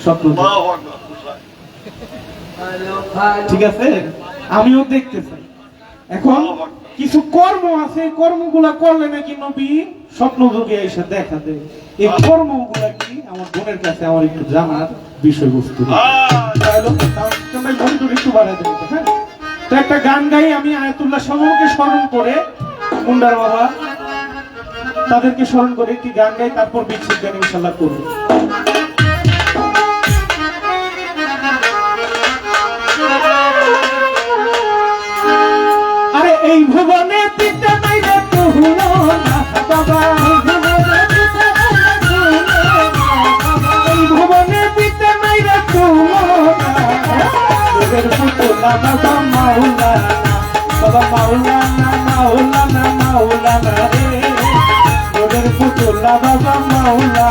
স্বপ্ন ঠিক আছে, আমিও দেখতে চাই। এখন কিছু কর্ম আছে, কর্মগুলা করলে নাকি নবী স্বপ্ন যোগে এসে দেখা দেয়। এই কর্মগুলা কি আমার বোনের কাছে আমার একটু জানার বিষয়বস্তু। একটু বাড়াই দেবো, হ্যাঁ? তো একটা গান গাই আমি আয়াতুল্লাহ সমকে স্মরণ করে, মুন্ডার বাবা তাদেরকে স্মরণ করে একটি গান গাই, তারপর বিচ্ছেদ গান ইনশাল্লাহ করবো। আরে এই ভুবনে পিতা নাই রে তুহুলো না বাবা, এই ভুবনে পিতা নাই রে তুহুলো না, তোদের পুতুলা বাবা মাওলানা, বাবা মাওলানা মাওলানা মাওলানা রে, তোদের পুতুলা বাবা মাওলানা।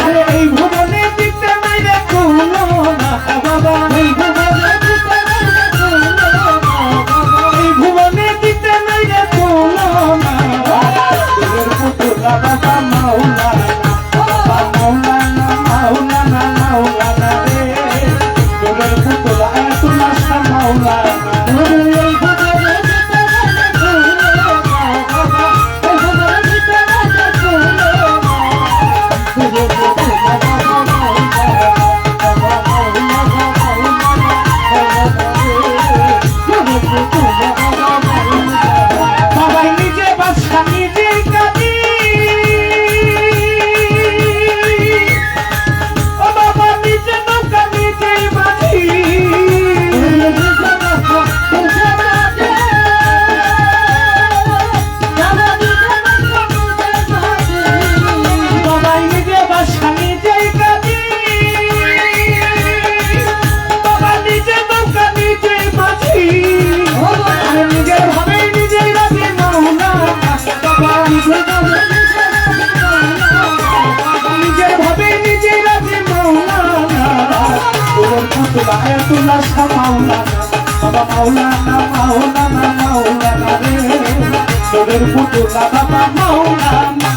আরে এই ভুবনে পিতা নাই রে তুহুলো না বাবা, এই ভুবনে পিতা নাই রে তুহুলো না, এই ভুবনে পিতা নাই রে তুহুলো না, তোদের পুতুলা বাবা মাওলানা, বাবা মাওলানা মাওলানা মাওলানা রে, তোদের পুতুলা আয়াতুল্লাহ শাহ মাওলানা। আয়াতুল্লাহ শাহ মাওলানা, বাবা মাওলানা মাওলানা মাওলানা রে, তোদের পুতুলা বাবা মাওলানা।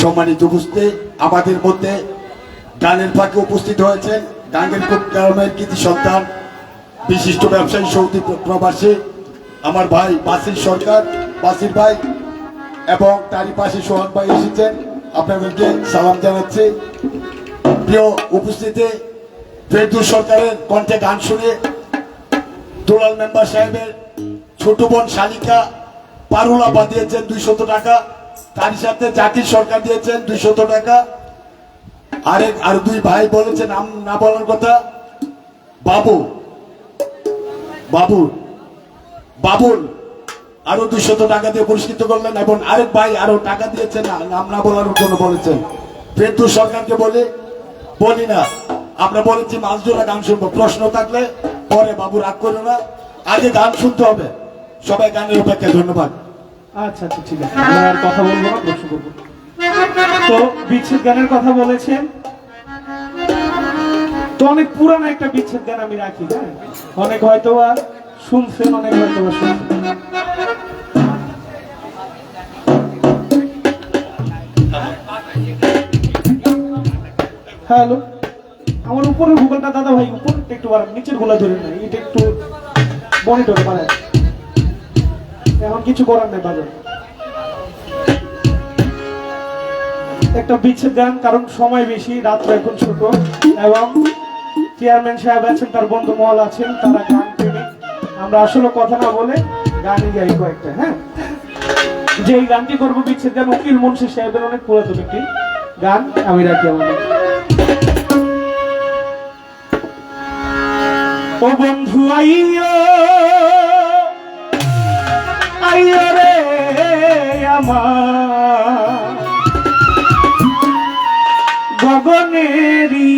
সম্মানিত উপস্থিতি, আমাদের মধ্যে গানের ফাঁকে উপস্থিত হয়েছেন গাঙ্গেরপুর গ্রামের কৃতি সন্তান বিশিষ্ট ব্যবসায়ী সৌদি প্রবাসী আমার ভাই বাসির সরকার, বাসির ভাই এবং তারই পাশে সোহাগ ভাই এসেছেন। আপনাদেরকে সালাম জানাচ্ছি। প্রিয় উপস্থিতি, ফেরদৌস সরকারের কণ্ঠে গান শুনে দুলাল মেম্বার সাহেবের ছোট বোন শালিকা পারুলা দিয়েছেন 200 টাকা, তার সাথে জাকির সরকার দিয়েছেন 200 টাকা, আর দুই ভাই বলেছেন নাম না বলার কথা, বাবুল আরো 200 টাকা দিয়ে পুরস্কৃত করলেন এবং আরেক ভাই আরো টাকা দিয়েছেন নাম না বলার জন্য বলেছেন। ফেরদৌস সরকারকে বলি না, আমরা বলেছি মাছ ধরা গান শুনবো, প্রশ্ন থাকলে পরে বাবু রাগ করো না, আগে গান শুনতে হবে। সবাই গানের অপেক্ষায়। ধন্যবাদ। আচ্ছা আচ্ছা ঠিক আছে, আমরা আর কথা বলবো না, প্রশ্ন করবো। তো বিচ্ছেদ গানের কথা বলেছেন, তো অনেক পুরানো একটা বিচ্ছেদ গান আমি রাখি। হ্যাঁ, অনেক হয়তো আর শুনছেন, অনেক হয়তো বা শুনছেন। হ্যালো, আমার উপরের ভূগোলটা দাদা ভাই, উপরটা একটু বাড়ান, নিচের গোলা ধরে নাই, এটা একটু মনিটরে বাড়ায়। এখন কিছু করার নেই বাজার। একটা বিচ্ছেদ গান, কারণ সময় বেশি, রাত্র এখন ছোট এবং চেয়ারম্যান সাহেব আছেন, তার বন্ধু মহল আছেন, তারা গান প্রেমিক। আমরা আসলে কথা না বলে গানই গাই কয়েকটা। হ্যাঁ, যে এই গানটি করবো বিচ্ছেদ গান উকিল মুন্সি সাহেবের অনেক পুরাতন একটি গান, আমি রাখি আমাদের। ও বন্ধু আইয়ো আইয়ো রে আমার গগনেরই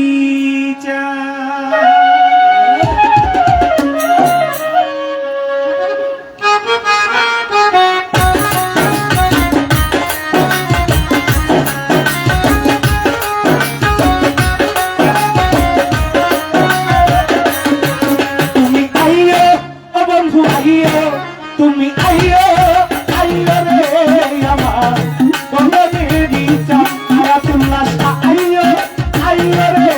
আইও তুমি আইও আইও রে আমার বন্ধনেরই চাঁদ আয়াতুল্লাহ শাহ আইও আইও রে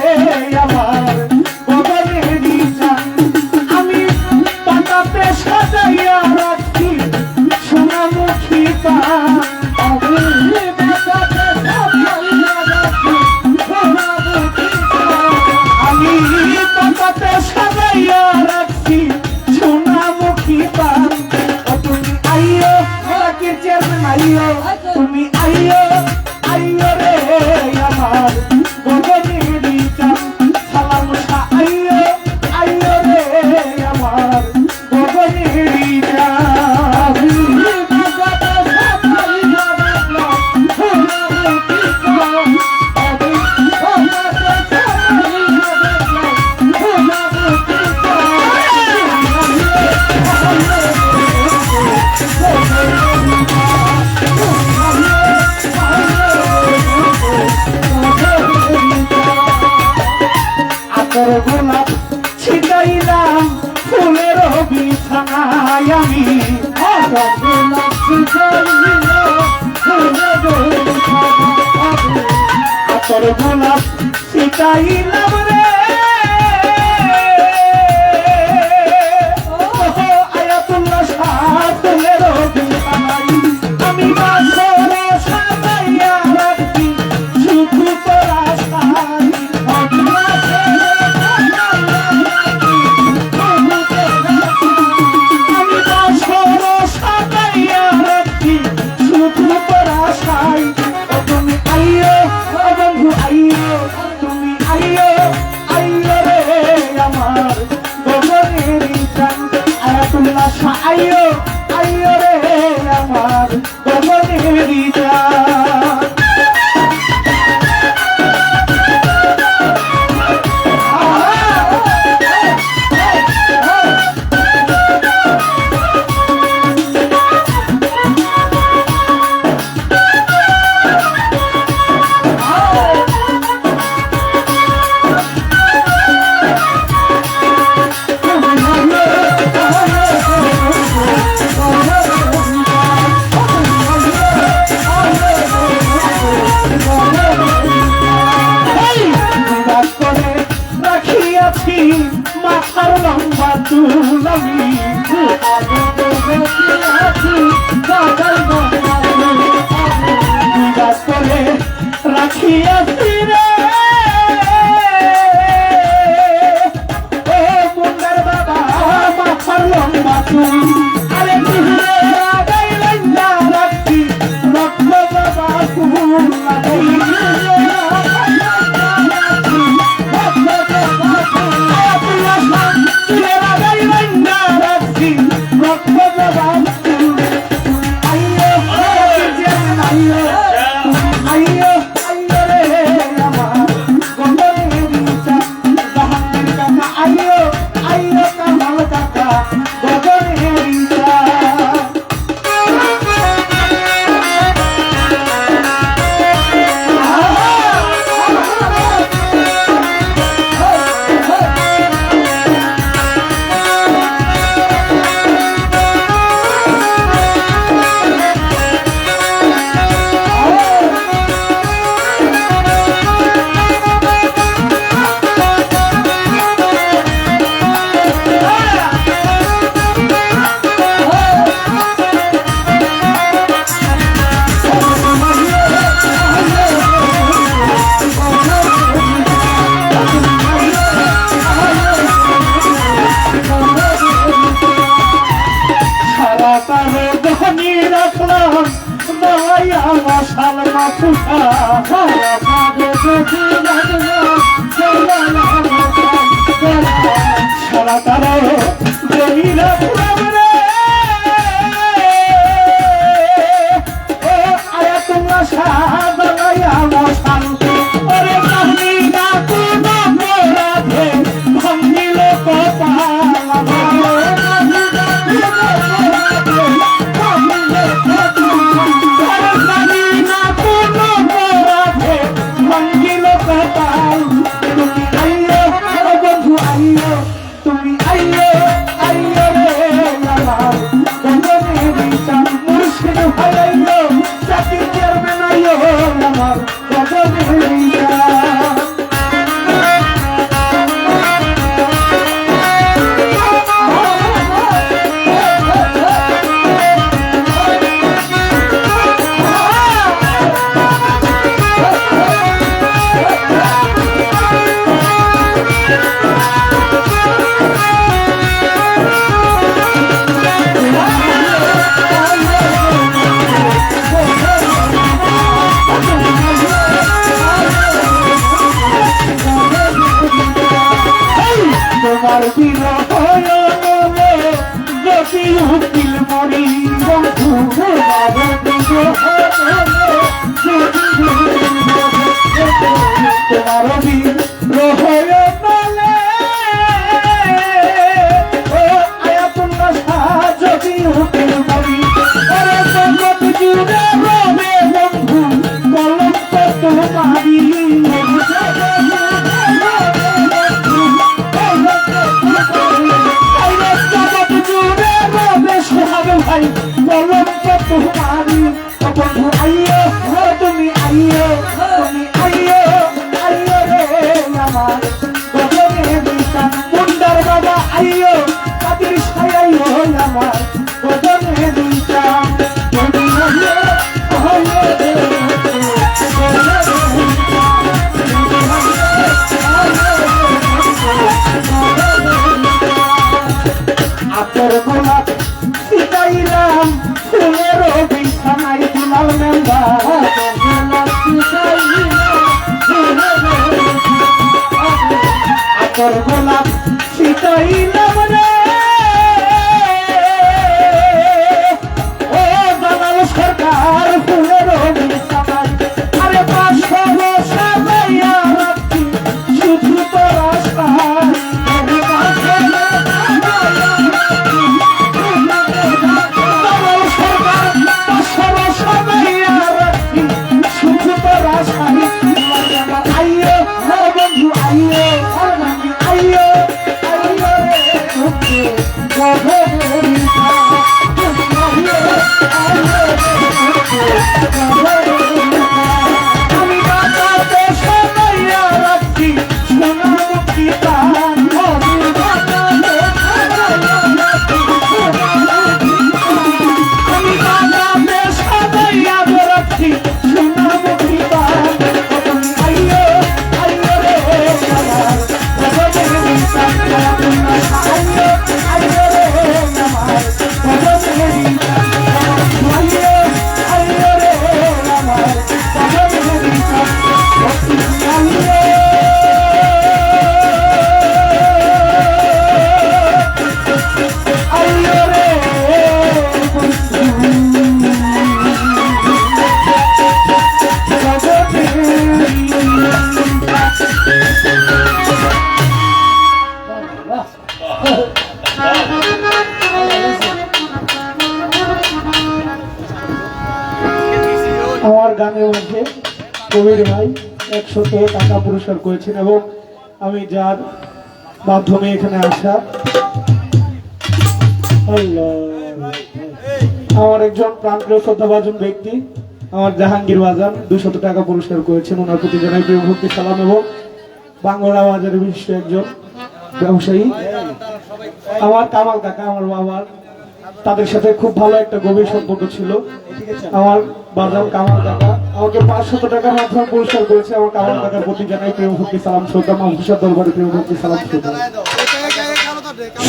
আমার বন্ধনেরই চাঁদ আমি পাতাতে সাজাইয়া রাখি সোনামুখী পান আমি পাতাতে সাজাইয়া রাখি সোনামুখী পান আমি পাতাতে সাজাইয়া রাখি সোনামুখী পান ও তুমি আইও ওকে চেয়ারম্যান আইও তুমি আইও আইও রে আমার বন্ধনেরই চাঁদ সালাম শাহ আইও আইও রে আমার বন্ধনেরই চাঁদ আতর গোলাপ ছিটাইলাম ফুলের বিছানায় আমি আতর গোলাপ ছিটাইলাম ফুলের বিছানায় আতর গোলাপ ছিটাইলাম রে আয়াতুল্লাহ শাহ ফুলের বিছানায় আমি বাসরে সাজাইয়া রাখি শুধু তোরা সাই আমি বাসরে সাজাইয়া রাখি শুধু তোরা সাই ও তুমি আইও ও বন্ধু আইও তুমি আইও আইও রে আমার বন্ধনেরই চাঁদ আয়াতুল্লাহ শাহ আইও আইও রে আমার বন্ধনেরই চাঁদ রাখিয়াছি মাথার লম্বা চুল আমি করে রাখিয়াছি রে ও মুন্ডার বাবা মাথার লম্বা চুল আরে তুহরে লাগাইলেন না রাখি রক্ত বাবা ফুল সারা তারা জমিরা ফুলাম রে ও আয়াতুল্লাহ শাহ বাংলায়া মশাল ওরে কাহিনী না কোনো মোরাধে ভাঙিল কপাল তুমি আইও আইও রে তোমারি বন্ধু তোমার রহয় বলে ও আয়াতুল্লাহ যদি হুকুম করি আরে জগৎ জুড়ে রবে বন্ধু কলঙ্ক তোমারি ভাই কলঙ্ক তোমারি বন্ধু আইয়ো তুমি আইয়ো তুমি আইয়ো আইয়ো রে আমার গজবে দিশা মুন্ডার বাবা আইয়ো কাদের ছায়াইয়ো আমার গজবে দিশা তুমি আইয়ো আইয়ো রে আতর গোলাপ সিতাইলাম ফুলের বিছানায় দিলাম মেম্বা আতর গোলাপ সিতাইলাম রে ও জালাল সরকার ফুলের বিছানায় আরে পাঁচশো সাজাইয়া রাখি শুধু তো রাস্তায় আমি বাঁচাতে সবাইয়া রাখছি সোনামুখী প্রাণ আমি বাঁচাতে সবাইয়া রাখছি সোনামুখী প্রাণ আইয়ো আইয়ো রে আমার আইয়ো আইয়ো রে আমার আমার গানের মধ্যে কবির ভাই 100 টাকা পুরস্কার করেছেন এবং আমি যার মাধ্যমে এখানে আসা আমার একজন প্রাণপ্রিয় শ্রদ্ধাভাজন ব্যক্তি আমার জাহাঙ্গীর বাজান 200 টাকা পুরস্কার করেছেন। ওনার প্রতি জানাই প্রিয় ভক্তি সালাম এবং বাংলা বাজারের বিশিষ্ট একজন ব্যবসায়ী আমার কামাল কাকা আমার বাবার তাদের সাথে খুব ভালো একটা গভীর সম্পর্ক ছিল। আমার বাজার কামাল কাকা আমাকে 500 টাকার মাধ্যমে পুরস্কার করেছে। আমার কামাল কাকার প্রতি জানাই প্রিয় ভক্তি সালাম শ্রদ্ধা মাহফিসার দরবারে প্রিয় ভক্তি সালাম শ্রদ্ধা।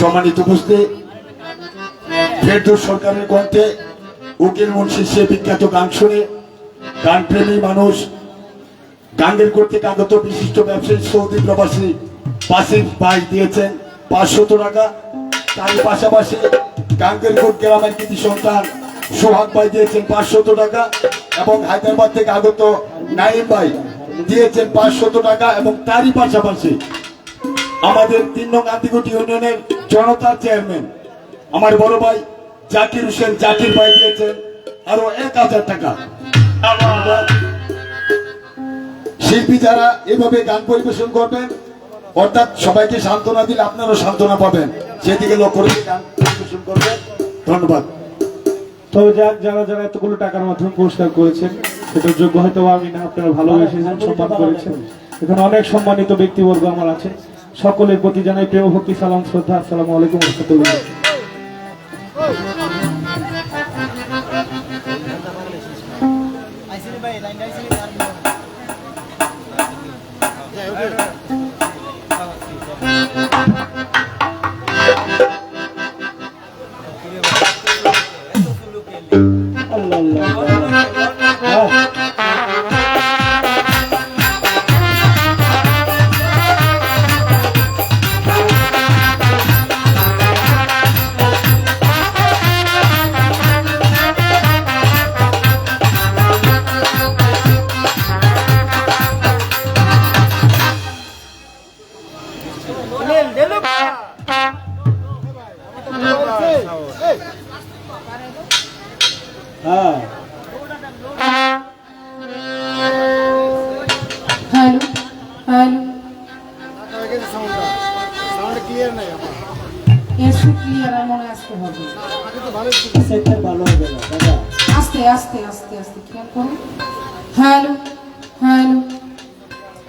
সম্মানিত উপস্থিত ফেরদৌস সরকারের কণ্ঠে উকিল মুন্সি সে বিখ্যাত গান শুনে গানপ্রেমী মানুষ গাঙ্গের কর্তৃক আগত বিশিষ্ট ব্যবসায়ী সৌদি প্রবাসী পাশিফ ভাই দিয়েছেন 500 টাকা। তার পাশাপাশি গাঙ্গেরকোট গ্রামের কৃতি সন্তান সোহাগ ভাই দিয়েছেন 500 টাকা এবং হায়দ্রাবাদ থেকে আগত নাইম ভাই দিয়েছেন 500 টাকা এবং তারই পাশাপাশি আমাদের 3 নং আন্দিগুটি ইউনিয়নের জনতার চেয়ারম্যান আমার বড় ভাই জাকির হোসেন জাকির ভাই দিয়েছেন আরো 1000 টাকা। শিল্পী যারা এভাবে গান পরিবেশন করবেন অর্থাৎ সবাইকে সান্ত্বনা দিলে আপনারাও সান্ত্বনা পাবেন, সেদিকে লক্ষ্য রেখে গান পরিবেশন করবেন। ধন্যবাদ। তো যাক যারা যারা এতগুলো টাকার মাধ্যমে পুরস্কার করেছেন সেটার যোগ্য হয়তো আমি না, আপনারা ভালোবেসেছেন সম্মান করেছেন। এখানে অনেক সম্মানিত ব্যক্তিবর্গ আমার আছে, সকলের প্রতি জানাই প্রেম ভক্তি সালাম শ্রদ্ধা। আসসালামু আলাইকুম ওয়া রাহমাতুল্লাহ। হ্যাঁ হ্যালো হ্যালো এসে ক্লিয়ার মনে আসতে হবে। সেন্টার ভালো হবে না দাদা। আস্তে আস্তে আস্তে আস্তে খেয়াল করুন। হ্যালো হ্যালো,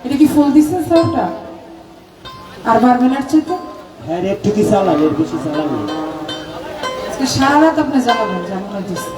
এটা কি ফুল দিচ্ছেন সাউন্ডটা? আর বাড়বে না তো? হ্যাঁ একটু কি চালান, এর বেশি চালান। আজকে সারা রাত আপনি জ্বালাবেন যেমন হয়েছে।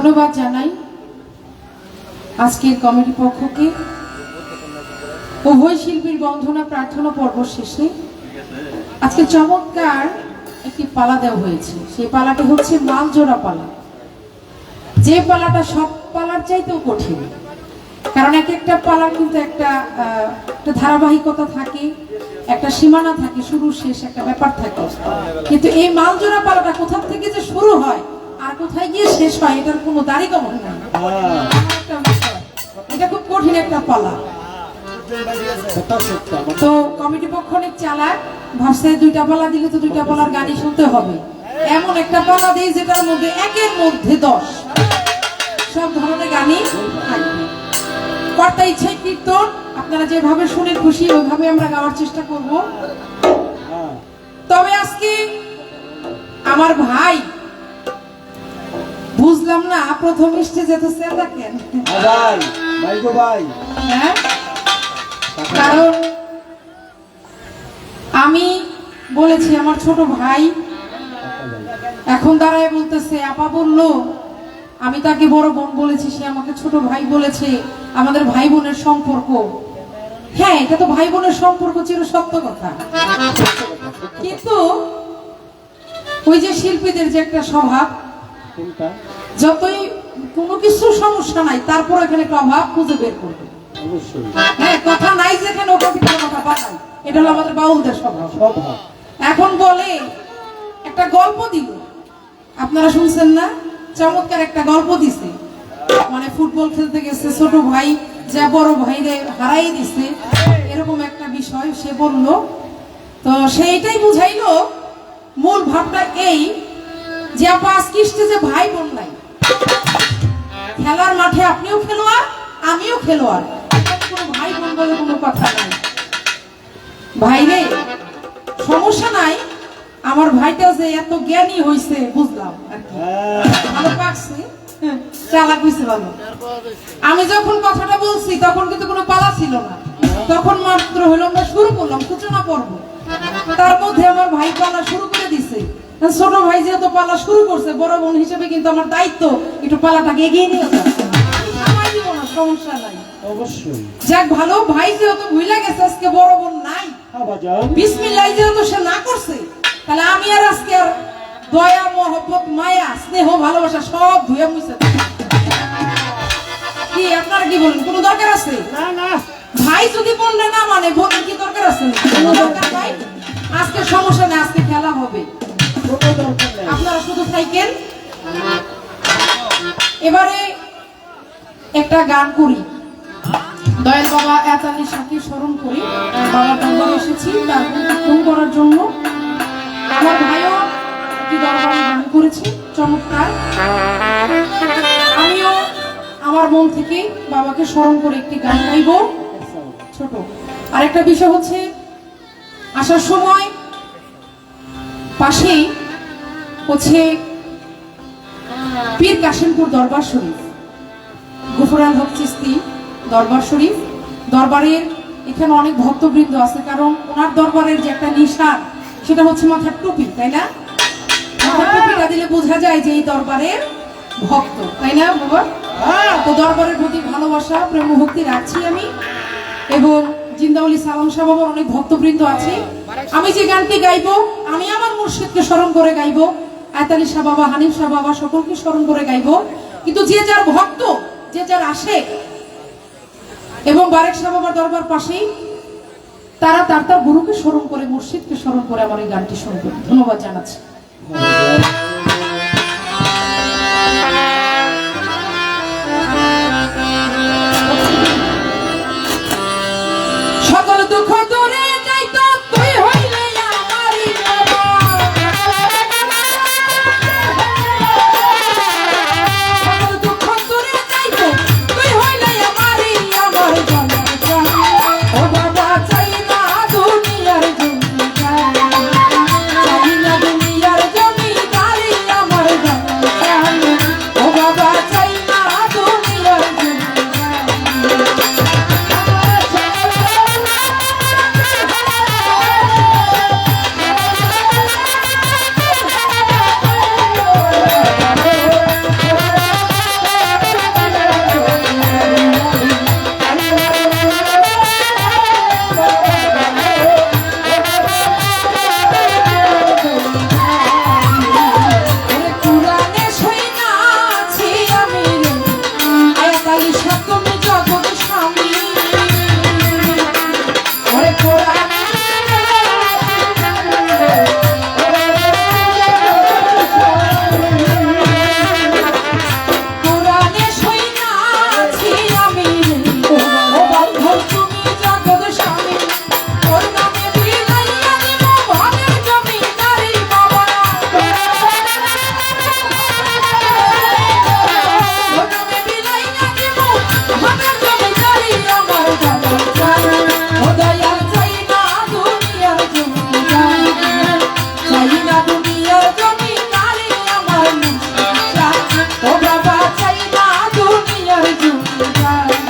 ধন্যবাদ জানাই আজকের কমিটি পক্ষকে। উভয় শিল্পীর বন্ধনা প্রার্থনা পর্ব শেষে আজকে চমৎকার একটি পালা দেওয়া হয়েছে। সেই পালাটি হচ্ছে মালজোড়া পালা, যে পালাটা সব পালার চাইতেও কঠিন। কারণ এক একটা পালার কিন্তু একটা ধারাবাহিকতা থাকে, একটা সীমানা থাকে, শুরু শেষ একটা ব্যাপার থাকে। কিন্তু এই মালজোড়া পালাটা কোথা থেকে যে শুরু হয় আর কোথায় গিয়ে শেষ হয় এটার কোনো দাড়ি কমন নাই। এটা খুব কঠিন একটা পালা। তো কমিটি পক্ষ অনেক চালাক, ভাবছে দুইটা পালা দিলে তো দুইটা পালার গানই শুনতে হবে, এমন একটা পালা দেই যেটার মধ্যে একের মধ্যে 10 সব ধরনের গানই থাকবে। কর্তা ইচ্ছায় কীর্তন, আপনারা যেভাবে শুনে খুশি ওইভাবে আমরা গাওয়ার চেষ্টা করব। তবে আজকে আমার ভাই, বুঝলাম না প্রথম স্টেজে তো সেটা কেন ভাই ভাই গো ভাই, হ্যাঁ কারণ আমি বলেছি আমার ছোট ভাই, এখন দাঁড়ায় বলতেছে আপা বললো, আমি তাকে বড় বোন বলেছি, সে আমাকে ছোট ভাই বলেছে, আমাদের ভাই বোনের সম্পর্ক। হ্যাঁ এটা তো ভাই বোনের সম্পর্ক চির সত্য কথা, কিন্তু ওই যে শিল্পীদের যে একটা স্বভাব, যতই কোনো কিছু সমস্যা নাই তারপর এখানে একটা অভাব খুঁজে বের করবে। হ্যাঁ কথা নাই যেখানে ওখানে কথা বানাই, এটা হলো আমাদের বাউলদের স্বভাব। এখন বলে একটা গল্প দিল, আপনারা শুনছেন না? চমৎকার একটা গল্প দিছে, মানে ফুটবল খেলতে গেছে ছোট ভাই যা বড় ভাইরে হারাই দিছে, এরকম একটা বিষয় সে বলল। তো সেইটাই বুঝাইলো, মূল ভাবটা এই যে আপা আজকে স্টেজে ভাই বোন নাই, খেলার মাঠে আপনিও খেলোয়াড় আমিও খেলোয়াড়, কোনো ভাই বোন বলে কোনো কথা নাই। ভাইরে সমস্যা নাই, আমার ভাইটা যে এত জ্ঞানী হইছে বুঝলাম আর কি, ভালো পাকছে, চালাক হইছে ভালো। আমি যখন কথাটা বলছি তখন কিন্তু কোনো পালা ছিল না, তখন মাত্র হলো আমরা শুরু করলাম সূচনা পর্ব, তার মধ্যে আমার ভাই পালা শুরু করে দিছে। ছোট ভাই যেহেতু পালা শুরু করছে, বড় বোন হিসেবে কিন্তু আমার দায়িত্ব একটু পালাটাকে এগিয়ে নিয়ে যাওয়া, সময় দিব না, সমস্যা নাই। ও অবশ্যই। যাক ভালো ভাই যেহেতু ভুলে গেছে আজকে বড় বোন নাই, আবাজান বিসমিল্লাহ যেহেতু সে না করছে, তাহলে আমি আর আজকে আর দয়া মহব্বত মায়া স্নেহ ভালোবাসা সব ধুয়ে মুছে দেব। কি আপনারা কি বলেন, কোনো দরকার আছে? না না ভাই যদি বললে না মানে বোনের কি দরকার আছে? কোনো দরকার নাই। আজকে সমস্যা নেই, আজকে খেলা হবে, কোনো দরকার নেই। আপনারা শুধু থাকেন। এবারে একটা গান করি, দয়াল বাবা এতালি সাথে স্মরণ করি। বাবা দরবারে এসেছি তার ফোন করার জন্য। আমার ভাইও একটি দরবারে গান করেছি চমৎকার। আমিও আমার মন থেকে বাবাকে স্মরণ করে একটি গান গাইব ছোট। আর একটা বিষয় হচ্ছে, আসার সময় পাশেই হচ্ছে পীর কাশিমপুর দরবার শরীফ, গফুরাল হক চিস্তি দরবার শরীফ। দরবারের এখানে অনেক ভক্তবৃন্দ আছে, কারণ ওনার দরবারের যে একটা নিশান সেটা হচ্ছে মাথার টুপি, তাই না? মাথার টুপিটা দিলে বোঝা যায় যে এই দরবারের ভক্ত, তাই না বাবা? তো দরবারের প্রতি ভালোবাসা প্রেম ভক্তি রাখছি আমি। এবং জিন্দাউলি সালাম শাহ বাবার অনেক ভক্তবৃন্দ আছে। আমি যে গানটি গাইবো আমি আমার মুর্শিদকে স্মরণ করে গাইবো, আয়তালি শাহ বাবা, হানিফ শাহ বাবা সকলকে স্মরণ করে গাইবো। কিন্তু যে যার ভক্ত, যে যার আশেক এবং বারেক শাহ বাবার দরবার পাশেই, তারা তার তার গুরুকে স্মরণ করে, মুর্শিদকে স্মরণ করে আমার এই গানটি শুনবে। ধন্যবাদ জানাচ্ছি। সকল দুঃখ দূরে যাইতো তুই হইলে আমারই বাবা। সকল দুঃখ দূরে যাইতো তুই হইলে আমারই, আমার জানার জান। ও বাবা চাই না দুনিয়ার জমিদার, চাই না দুনিয়ার জমিদারি, আমার জানার জান। ও বাবা চাই না দুনিয়ার কুরানে শুনাছি আমি রে, আয়াতালি সপ্তমী জগৎ স্বামী। ওরে কুরানে কুরানে শুনাছি আমি রে, ও বন্ধু তুমি জগৎ স্বামী। ওর নামে বিলাইয়া দিব ভাগের জমিদারি বাবা। ওর নামে বিলাইয়া দিব ভাগের জমিদারি, আমার জানার জান। ও দয়াল চাই না দুনিয়ার জমিদারি, চাই না দুনিয়ার জমিদারি, আমার জান। ও বাবা চাই না দুনিয়ার জমিদারি।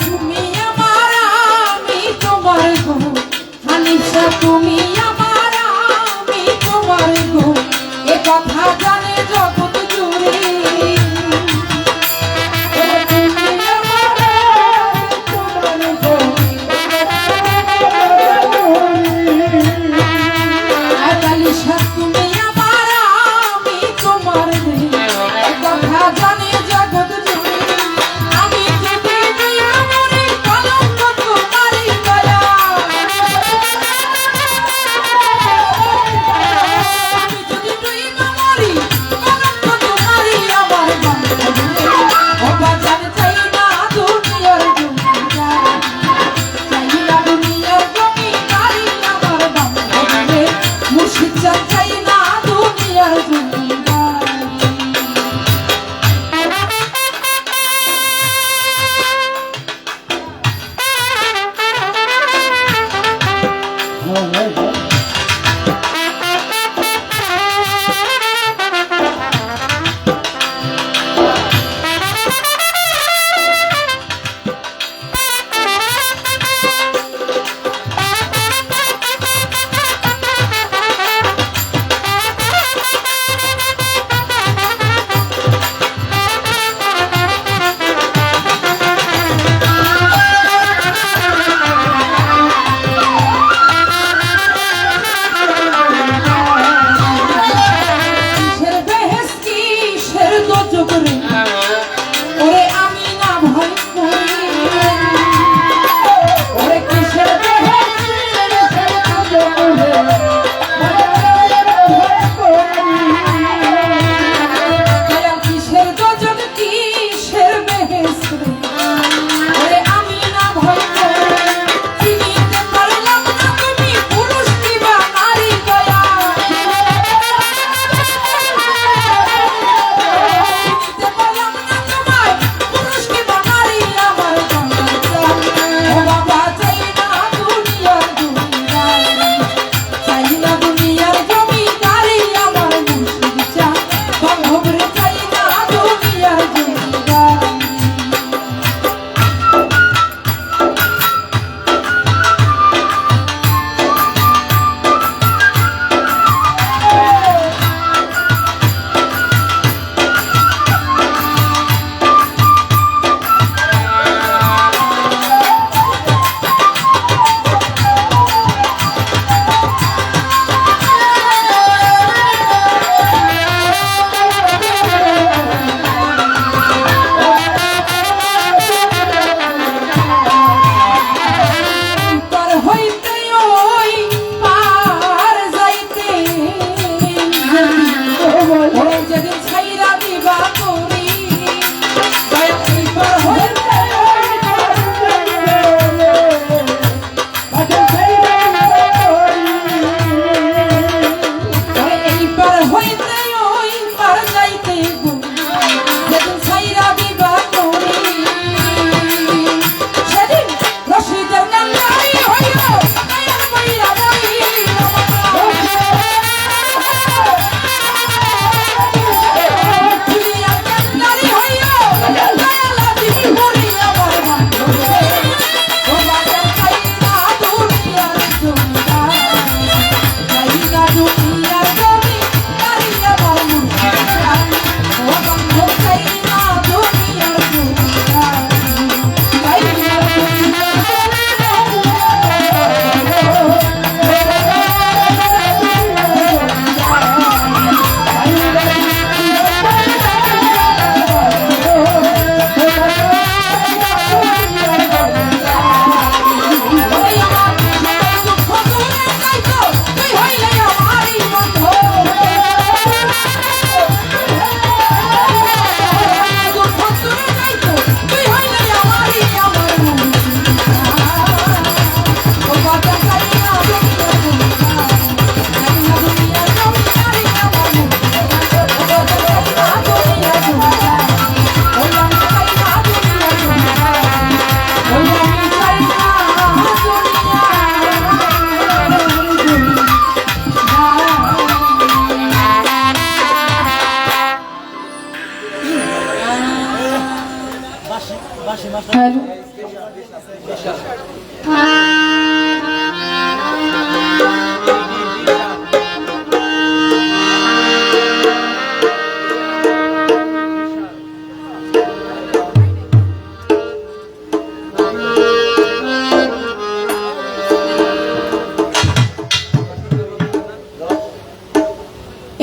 তুমি আমার আমি তোমার গো, হানিফা তুমি আমার আমি তোমার গো, এ কথা জানে জগৎ জুড়ে। তুমি আমার আমি তোমার গো, আয়তালি শাহ তুমি আমার আমি তোমার গো, এ কথা জানে জগৎ জুড়ে। আমি যদি দুই মনে কলঙ্ক তোমারই দয়া, আমি যদি দুই মনে কলঙ্ক তোমারই, আমার বান্ধবী। ও বাজান চাই না দুনিয়ার জমিদার, চাই না দুনিয়ার জমিদারি, আমার বান্ধবী। মুর্শিদ চাই না হ্যালো,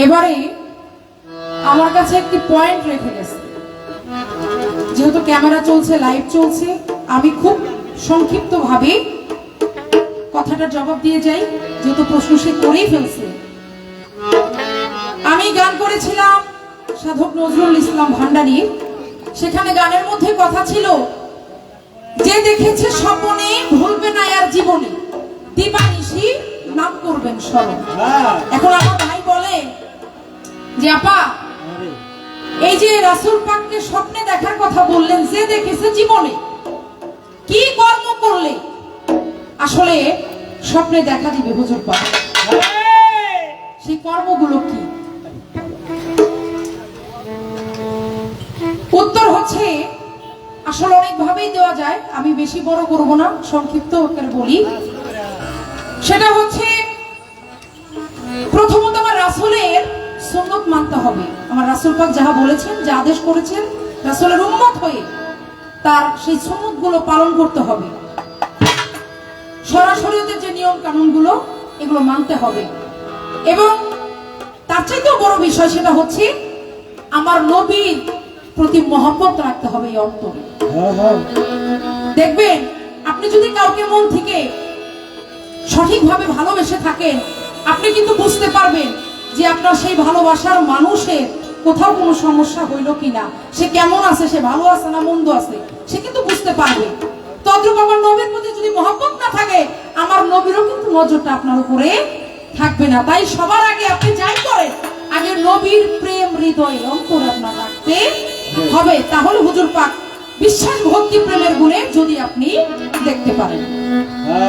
এবারে আমার কাছে একটি পয়েন্ট রেখে গেছে, যেহেতু ক্যামেরা চলছে, লাইভ চলছে, আমি খুব সংক্ষিপ্ত ভাবে কথাটার জবাব দিয়ে যাই, যেহেতু প্রশ্ন সে করেই ফেলছে। আমি গান করেছিলাম সাধক নজরুল ইসলাম ভান্ডারী, সেখানে গানের মধ্যে কথা ছিল, যে দেখেছে স্বপ্নে ভুলবে না আর জীবনে, দিবানিশি নাম করবেন স্মরণ। এখন আমার ভাই বলে যে আপা, এই যে রাসূল পাককে স্বপ্নে দেখার কথা বললেন, যে দেখেছে জীবনে কি কর্ম করলে আসলে স্বপ্নে দেখা দিবে হুজুর পাক, সেই কর্মগুলো কি? উত্তর হচ্ছে আসলে অনেক ভাবেই দেওয়া যায়, আমি বেশি বড় করব না, সংক্ষিপ্ত করে বলি। সেটা হচ্ছে প্রথমত আমার রাসূলের সুন্নত মানতে হবে। আমার রাসূল পাক যাহা বলেছেন, যা আদেশ করেছেন, রাসূলের উম্মত হয়ে তার সেই সুন্নত গুলো পালন করতে হবে। সরাসরি যে নিয়ম কানুন গুলো, এগুলো মানতে হবে। এবং তার চাইতেও বড় বিষয় সেটা হচ্ছে আমার নবীর প্রতি মহব্বত রাখতে হবে এই অন্তরে। দেখবেন আপনি যদি কাউকে মন থেকে সঠিকভাবে ভালোবেসে থাকেন, আপনি কিন্তু বুঝতে পারবেন যে আপনার সেই ভালোবাসার মানুষের কোথাও কোনো সমস্যা হইল কিনা, সে কেমন আছে, সে ভালো আছে না মন্দ আছে, সে কিন্তু বুঝতে পারবে। তদ্রূপ আমার নবীর প্রতি যদি মহব্বত না থাকে, আমার নবীরও কিন্তু নজরটা আপনার উপরে থাকবে না। তাই সবার আগে আপনি যাই করেন, আগে নবীর প্রেম হৃদয়ে অন্তরে আপনার রাখতে হবে। তাহলে হুজুর পাক বিশ্বাস ভক্তি প্রেমের গুণে যদি আপনি দেখতে পারেন,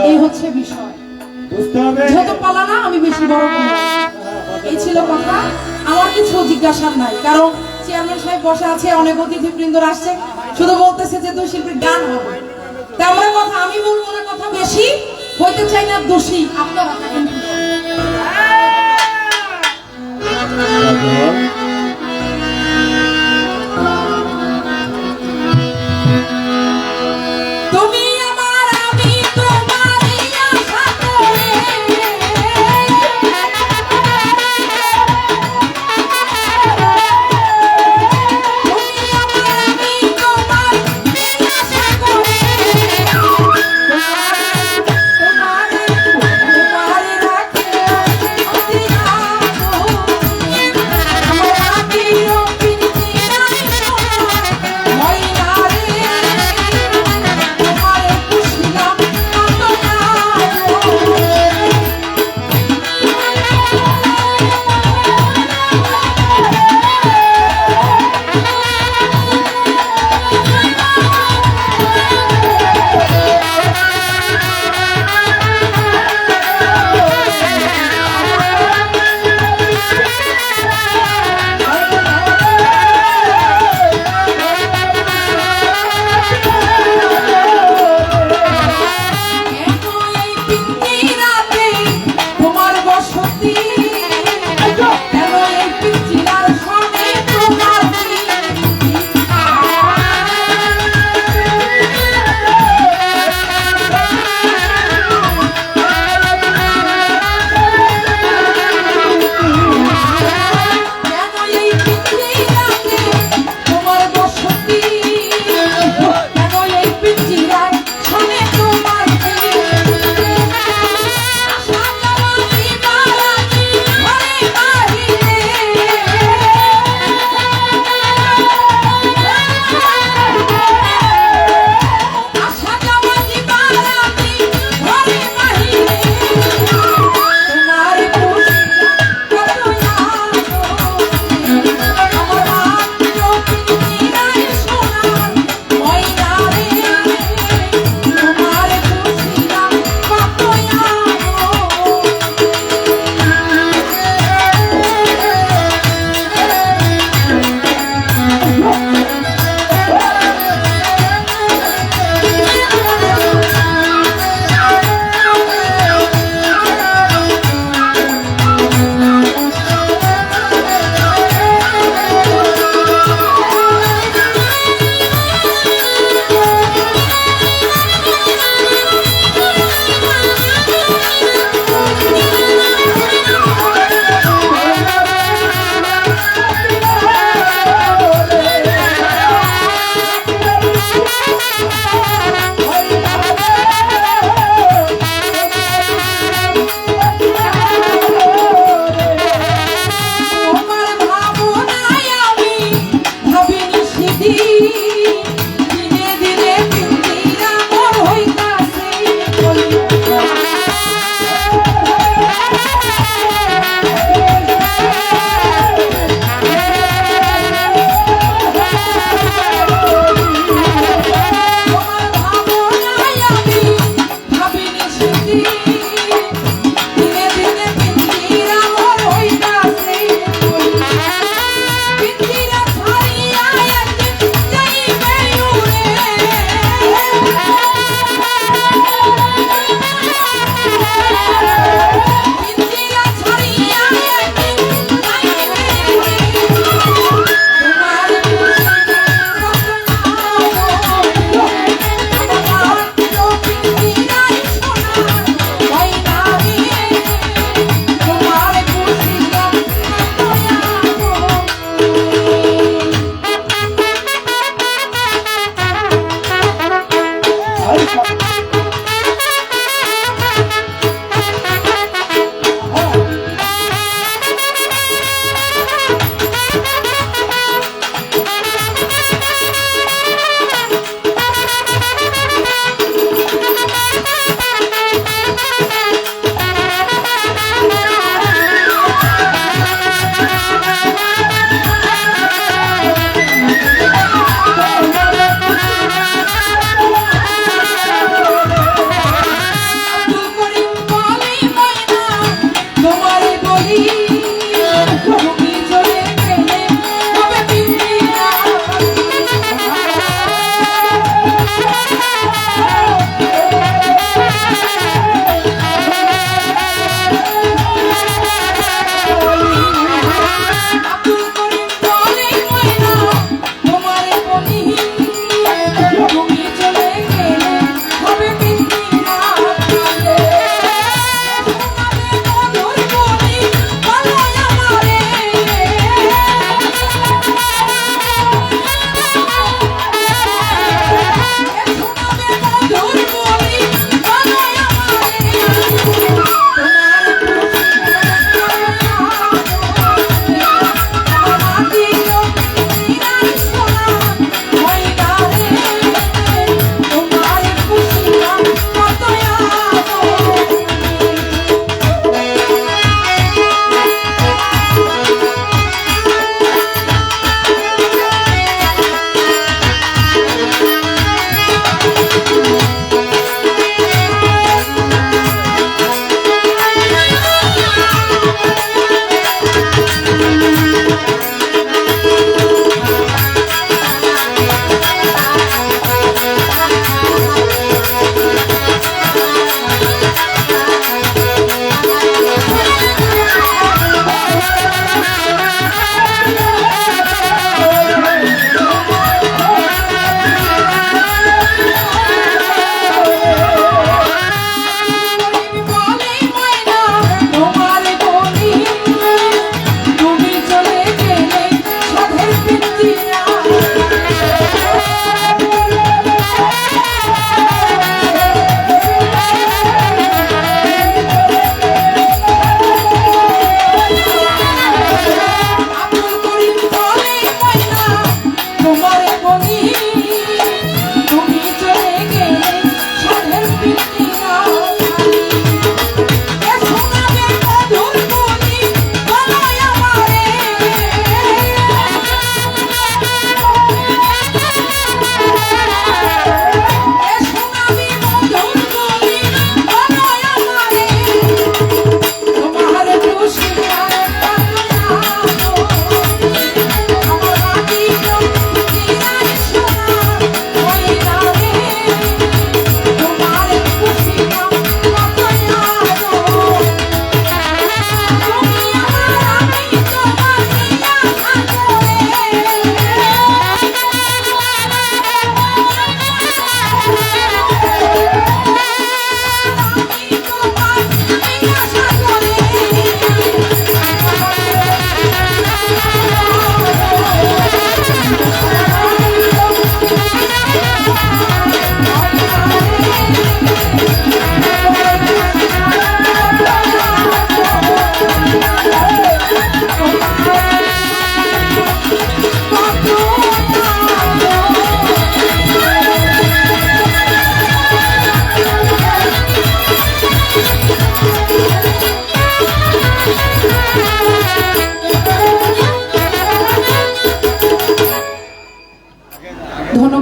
এই হচ্ছে বিষয়। যেহেতু পালানা, আমি বেশি বড় করব না। এই ছিল কথা, আমার কিছু জিজ্ঞাসার নাই, কারণ চেয়ারম্যান সাহেব বসে আছে, অনেক অতিথিবৃন্দ আসছে, শুধু বলতেছে যে দুই শিল্পীর গান হবে। তা আমার কথা আমি বলবো না, কথা বেশি হইতে চাই না, দোষী আপনারা থাকেন।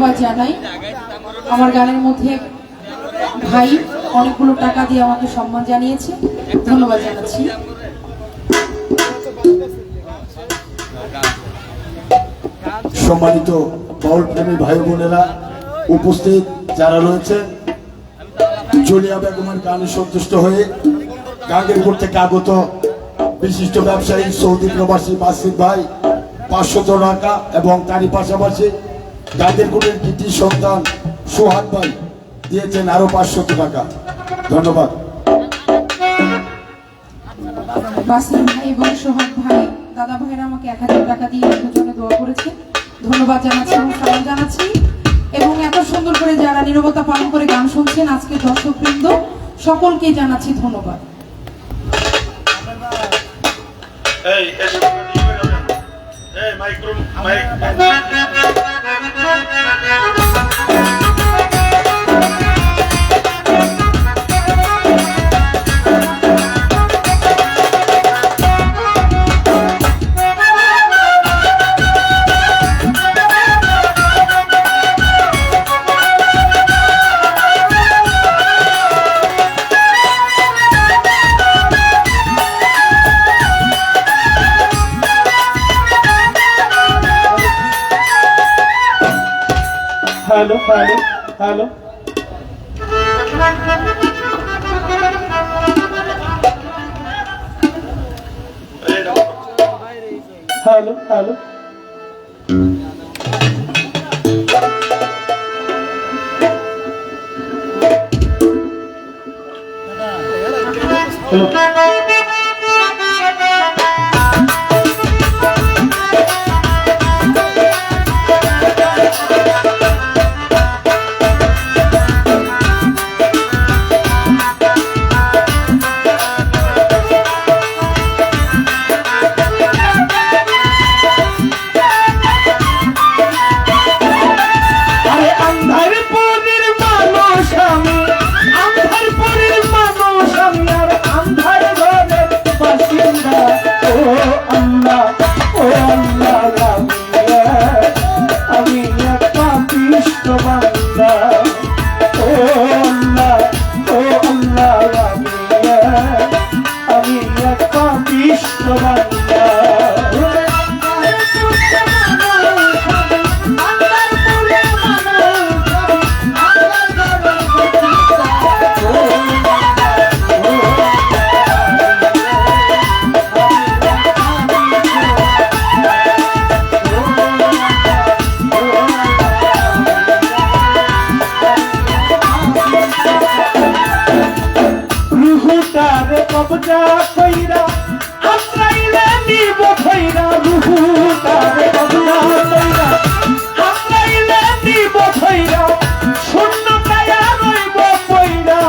ধন্যবাদ জানাই। আমার গানের মধ্যে ভাই অনেকগুলো টাকা দিয়ে আমাকে সম্মান জানিয়েছে, ধন্যবাদ জানাচ্ছি। সম্মানিত বাউল প্রেমী ভাই বোনেরা, উপস্থিত যারা রয়েছে, জুলিয়া বেগমের গানে সন্তুষ্ট হয়ে গাঙ্গেরপুর থেকে আগত বিশিষ্ট ব্যবসায়ী সৌদি প্রবাসী বাসির ভাই 500 টাকা এবং তারই পাশাপাশি গাঙ্গেরপুরের কৃতি সন্তান সুহাদ ভাই দিয়েছেন আরো 500 টাকা। ধন্যবাদ। বাসির ভাই এবং সোহাগ ভাই, দাদা ভাইরা আমাকে 1000 টাকা দিয়ে দুজনে দোয়া করেছে, ধন্যবাদ জানাচ্ছি এবং সালাম জানাচ্ছি। এবং এত সুন্দর করে যারা নীরবতা পালন করে গান শুনছেন আজকে দর্শকবৃন্দ, সকলকে জানাচ্ছি ধন্যবাদ। Hello hello hello hello hello কবজা কইরা আমরাইলে নিব কইরা রুহুটারে কবজা কইরা আমরাইলে নিব কইরা শূন্য কায়া রইব কইরা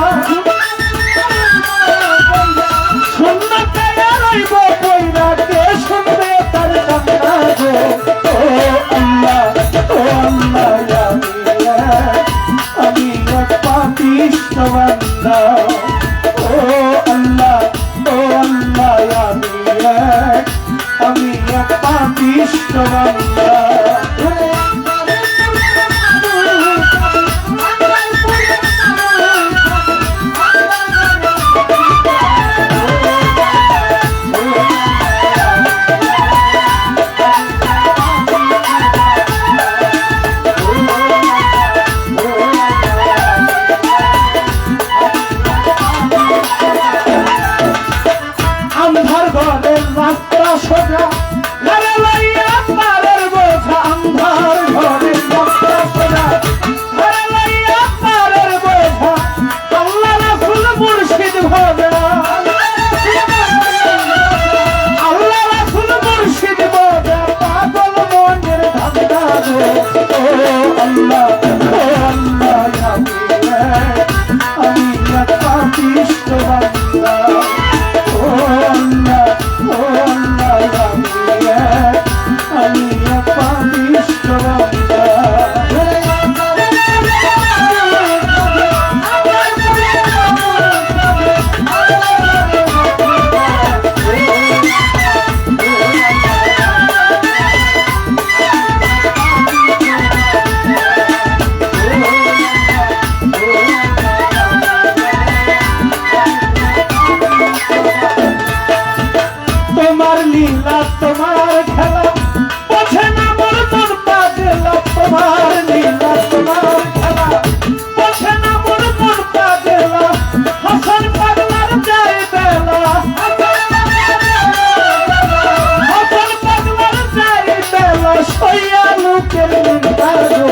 শূন্য কায়া রইব কইরা কে শুনবে তার কান্না গো ও আল্লাহ ইয়া আল্লাহ আমি এক পাপিষ্ঠ বান্দা আমি এক পাপিষ্ঠ বান্দা अंधार घरे रास्ता सोजा लरे लइया पारेर बोझा अंधार घरे रास्ता सोजा लरे लइया पारेर बोझा अल्लाह रसूल मुर्शिद भोजा अल्लाह रसूल मुर्शिद भोजा पागल मोनेर धांधा गो ओ अल्लाह या আমি এক পাপিষ্ঠ বান্দা নীলা তোমার খেলা বোঝে না মোর মন পাগলা তোমার নীলা তোমার খেলা বোঝে না মোর মন পাগলা হাসান পাগলার যায় বেলা হাসান পাগলার যায় বেলা সইয়া লোকের নিন্দা গো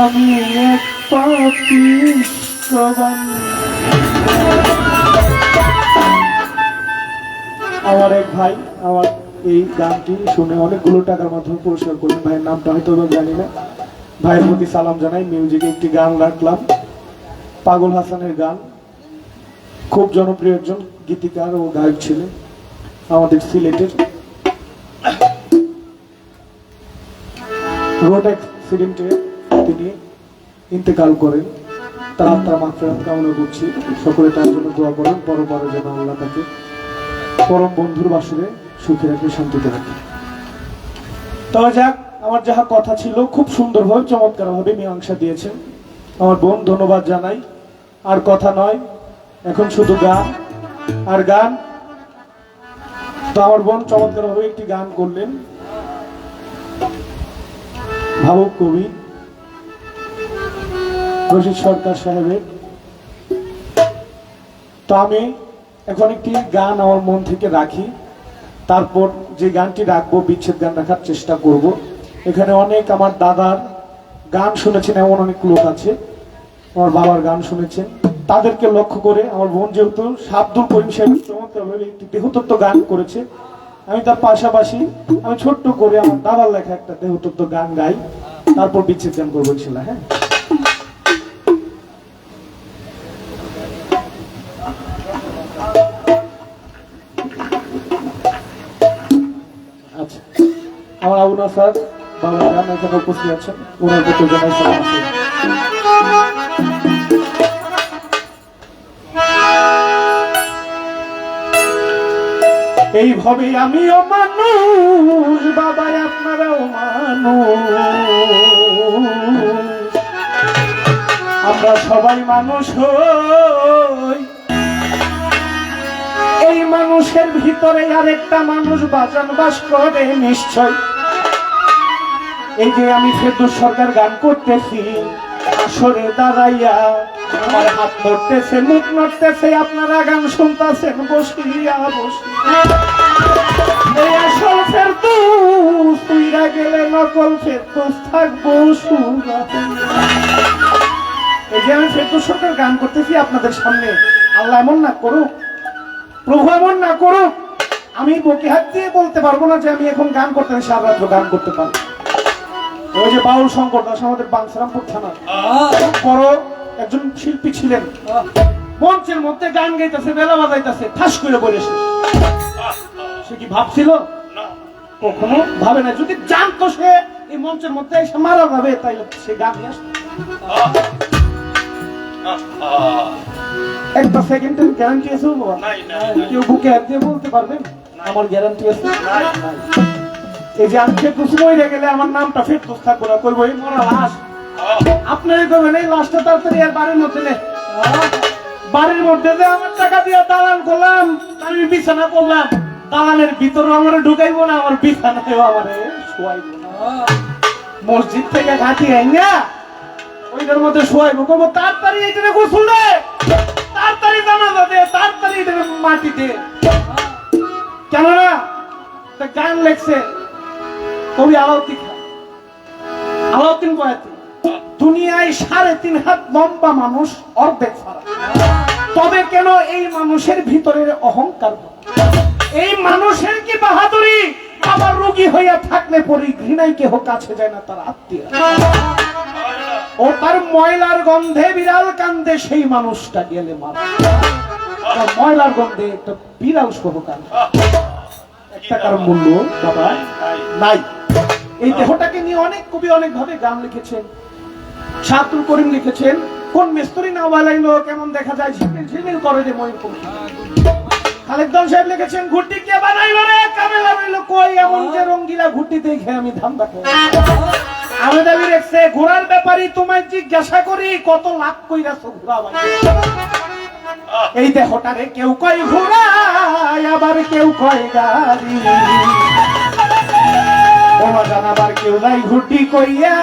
আমি এক পাপিষ্ঠ আমার এক ভাই আমার এই গানটি শুনে অনেকগুলো টাকার মাধ্যমে পুরস্কার করলেন। ভাইয়ের নামটা হয়তো জানি না। ভাইয়ের প্রতি সালাম জানাই। মিউজিকে একটি গান রাখলাম, পাগল হাসানের গান। খুব জনপ্রিয় একজন গীতিকার ও গায়ক ছিলেন আমাদের সিলেটের। রোড অ্যাক্সিডেন্টে তিনি ইন্তেকাল করেন। তার আত্মার মাগফিরাত কামনা করছি। সকলে তার জন্য দোয়া করেন, পরপরে যেন আল্লাহ তাকে পরম বন্ধুর বাসরে সুখে রাখে, শান্তিতে রাখে। তবে যাক, আমার যাহা কথা ছিল খুব সুন্দরভাবে চমৎকারভাবে মীমাংসা দিয়েছেন আমার বোন, ধন্যবাদ জানাই। আর কথা নয়, এখন শুধু গান আর গান। তো আমার বোন চমৎকারভাবে একটি গান করলেন, ভাবুক কবি রশিদ সরকার সাহেবের। তো আমি এখন একটি গান আমার মন থেকে রাখি, তারপর যে গানটি রাখবো বিচ্ছেদ গান রাখার চেষ্টা করব। এখানে অনেক আমার দাদার গান শুনেছেন, এমন অনেক লোক আছে আমার বাবার গান শুনেছেন। তাদেরকে লক্ষ্য করে আমার বোন যেহেতু আব্দুল করিম সাহেব চমৎকারভাবে একটি দেহতত্ত্ব গান করেছে, আমি তার পাশাপাশি আমি ছোট্ট করে আমার দাদার লেখা একটা দেহতত্ত্ব গান গাই, তারপর বিচ্ছেদ গান করবো ইনশাল্লাহ। হ্যাঁ, আচ্ছা। আমার আবু নাসার বাবা গান এখানে উপস্থিত আছেন, ওনার প্রতি জানাই সালাম আছে। এইভাবে আমিও মানুষ, বাবা আপনারাও মানুষ, আমরা সবাই মানুষ হই। এই মানুষের ভিতরে আরেকটা মানুষ বাজান বাস করে নিশ্চয়। এই যে আমি ফেরদৌস সরকার গান করতেছি, আসরে দাঁড়াইয়া আমার হাত নড়তেছে, মুখ নড়তেছে, আপনারা গান শুনতেছেন বসিয়া বসিয়া। এই আসল ফেরদৌস তুইরা গেলে নকল ফেরদৌস থাকবো সুরা। এই যে আমি ফেরদৌস সরকার গান করতেছি আপনাদের সামনে, আল্লাহ এমন না করুক, প্রভু এমন না করুক, আমি বুকে হাত দিয়ে বলতে পারবো না যে আমি এখন গান করতে সারা রাত্র গান করতে পারবো। ওই যে বাউল শঙ্কর দাস আমাদের বাংসারামপুর থানা বড় একজন শিল্পী ছিলেন, মঞ্চের মধ্যে গান গাইতেছে, বেলা বাজাইতেছে, ঠাস করে বলেছে। সে কি ভাবছিল? কখনো ভাবে না। যদি জানতো সে এই মঞ্চের মধ্যে এসে মারা যাবে, তাইলে সে গান নিয়ে আসতো। একটা সেকেন্ডের গ্যারান্টি আছে বাবা? কেউ বুকে হাত দিয়ে বলতে পারবেন আমার গ্যারান্টি আছে? এই যে আমি ফেরদৌস মরে গেলে আমার নামটা ফেরদৌস থাকবো না, কইবো এই মরা লাশ। আপনারই করবেন এই লাশটা তাড়াতাড়ি আর বাড়ির মধ্যে নে। বাড়ির মধ্যে যে আমার টাকা দিয়ে দালান করলাম, আমি বিছানা করলাম, দালানের ভিতরে আমার ঢুকাইবো না, আমার বিছানায়ও আমার শোয়াইবো না। মসজিদ থেকে ঘাটি আইনা ওইটার মধ্যে শোয়াইবো, কইবো তাড়াতাড়ি এইখানে গোসল দে, তাড়াতাড়ি জানাজা দে, তাড়াতাড়ি মাটিতে। কেননা গান লেখছে কবি আলাউদ্দিন খান, আলাউদ্দিন বয়াতি, দুনিয়ায় 3.5 হাত লম্বা মানুষ অর্ধেক ছাড়া, তবে কেন এই মানুষের ভিতরের অহংকার, এই মানুষের কি বাহাদুরি, আবার রোগী হইয়া থাকলে পরি ঘৃণায় কেহ কাছে যায় না তার আত্মীয়, ও তার ময়লার গন্ধে বিড়াল কান্দে, সেই মানুষটা গেলে মারা, ময়লার গন্ধে একটা বিড়াল সহ কান্দে, একটা কার মূল্য বাবা নাই। এই দেহটাকে নিয়ে অনেক কবি অনেক ভাবে গান লিখেছেন। শাহ আব্দুল করিম লিখেছেন, কোন মিস্ত্রি না বানাইলো কেমন দেখা যায় ঝিলমিল ঝিলমিল করে যে ময়ূরপঙ্খী। খালেদ সাহেব লিখেছেন, ঘুটি কে বানাইলো রে কামেলা রইলো কই, এমন যে রঙ্গিলা ঘুটি দেখে আমি ধান্দা খাই। আমি দাবি রেখছে, ঘোড়ার ব্যাপারই তোমায় জিজ্ঞাসা করি কত লাখ কইরাছো ঘোড়া বানাইছো। এই দেহটারে কেউ কয় ঘোড়া, আবার কেউ কয় গাড়ি, ওমা জানাবার কেউ নাই ঘুটি কইয়া।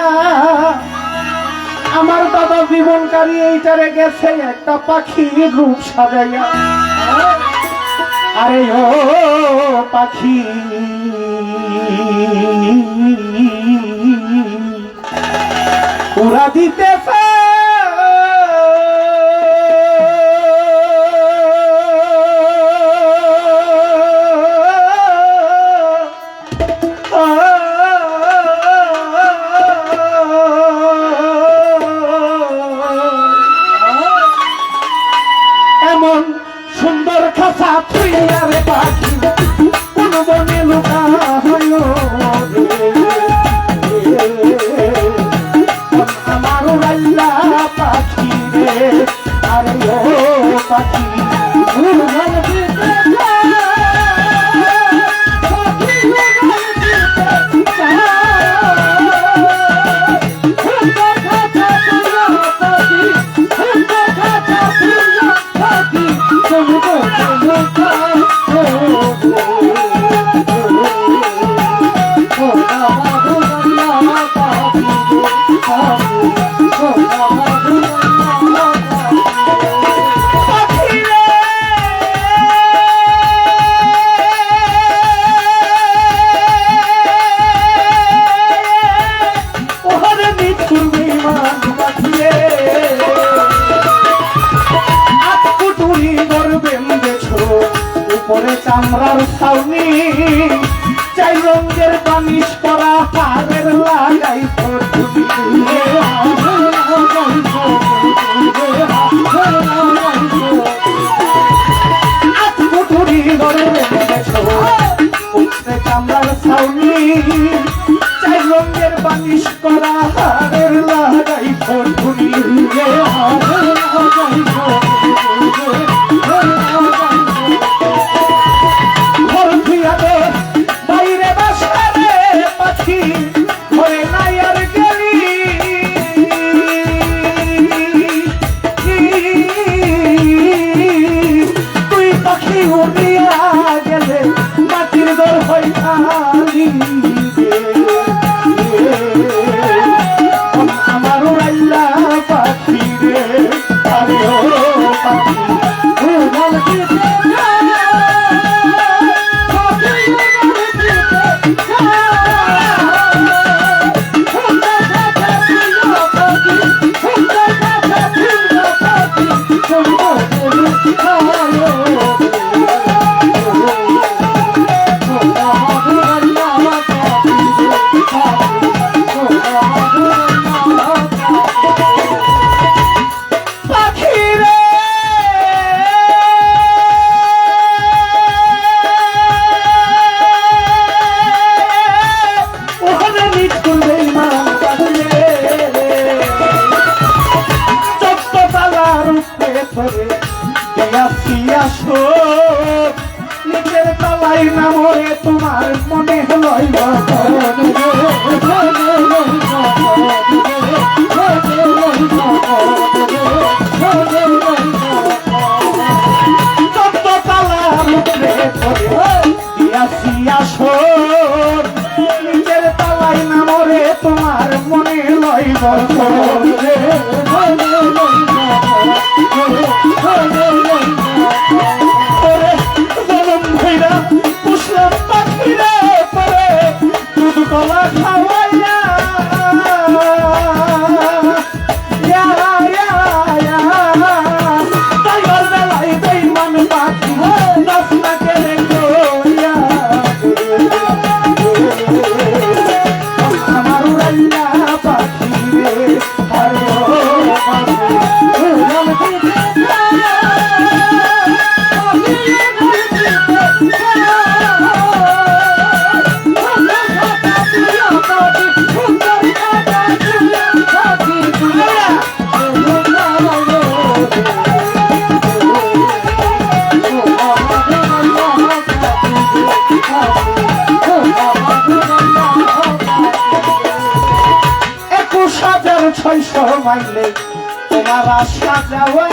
আমার দাদা জীবনকারী এইটারে গেছে একটা পাখির রূপ সাজাইয়া। আরে ও পাখি উড়া দিতেছে এমন সুন্দর খাঁচা থুইয়ারে পাখি কোন বনে লুকা হইল আমার রাইলা পাখি রে। আরে ও পাখি চামড়ার ছাউনি চাই রঙের বানিশ করা হারের লাগাই চামড়ার ছাউনি চাই রঙের বানিশ করা হারের লাগাই ফটুনি বাইরে বাসারে পাখি ঘরে নাই আর গেলি তুই পাখি উড়িয়া গেলে মাটির দর হই খালি আমার উড়াইলা পাখি রে। আরে ও পাখি নিজের তালাই না মরে তোমার মনে হলই চোদ্দ তালার উপরে নিজের তালাই না মরে তোমার মনে লইব মাইলে তোমার আশা যাওয়া